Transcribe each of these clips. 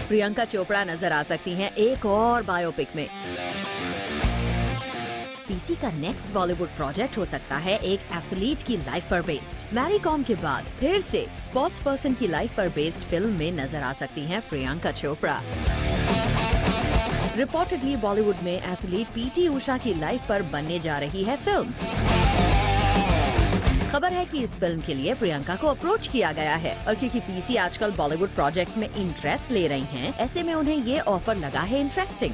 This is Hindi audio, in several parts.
प्रियंका चोपड़ा नजर आ सकती हैं एक और बायोपिक में। पीसी का नेक्स्ट बॉलीवुड प्रोजेक्ट हो सकता है एक एथलीट की लाइफ पर बेस्ड। मैरी कॉम के बाद फिर से स्पोर्ट्स पर्सन की लाइफ पर बेस्ड फिल्म में नजर आ सकती हैं प्रियंका चोपड़ा। रिपोर्टेडली बॉलीवुड में एथलीट पीटी उषा की लाइफ पर बनने जा रही है फिल्म। खबर है कि इस फिल्म के लिए प्रियंका को अप्रोच किया गया है और क्योंकि पीसी आजकल बॉलीवुड प्रोजेक्ट्स में इंटरेस्ट ले रही हैं, ऐसे में उन्हें ये ऑफर लगा है इंटरेस्टिंग।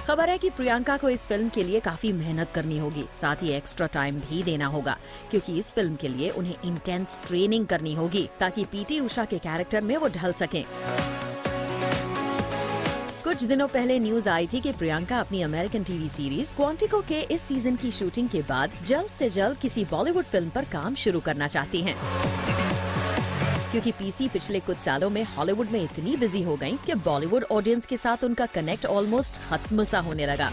खबर है कि प्रियंका को इस फिल्म के लिए काफी मेहनत करनी होगी, साथ ही एक्स्ट्रा टाइम भी देना होगा क्योंकि इस फिल्म के लिए उन्हें इंटेंस ट्रेनिंग करनी होगी ताकि पीटी उषा के कैरेक्टर में वो ढल सकें। कुछ दिनों पहले न्यूज आई थी कि प्रियंका अपनी अमेरिकन टीवी सीरीज क्वांटिको के इस सीजन की शूटिंग के बाद जल्द से जल्द किसी बॉलीवुड फिल्म पर काम शुरू करना चाहती हैं। क्योंकि पीसी पिछले कुछ सालों में हॉलीवुड में इतनी बिजी हो गईं कि बॉलीवुड ऑडियंस के साथ उनका कनेक्ट ऑलमोस्ट खत्म सा होने लगा।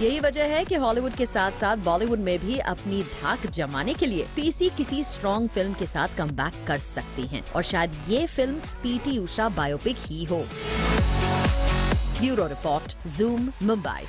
यही वजह है कि हॉलीवुड के साथ साथ बॉलीवुड में भी अपनी धाक जमाने के लिए पीसी किसी स्ट्रॉन्ग फिल्म के साथ कमबैक कर सकती हैं और शायद ये फिल्म पीटी उषा बायोपिक ही हो। Bureau report, zoom, Mumbai.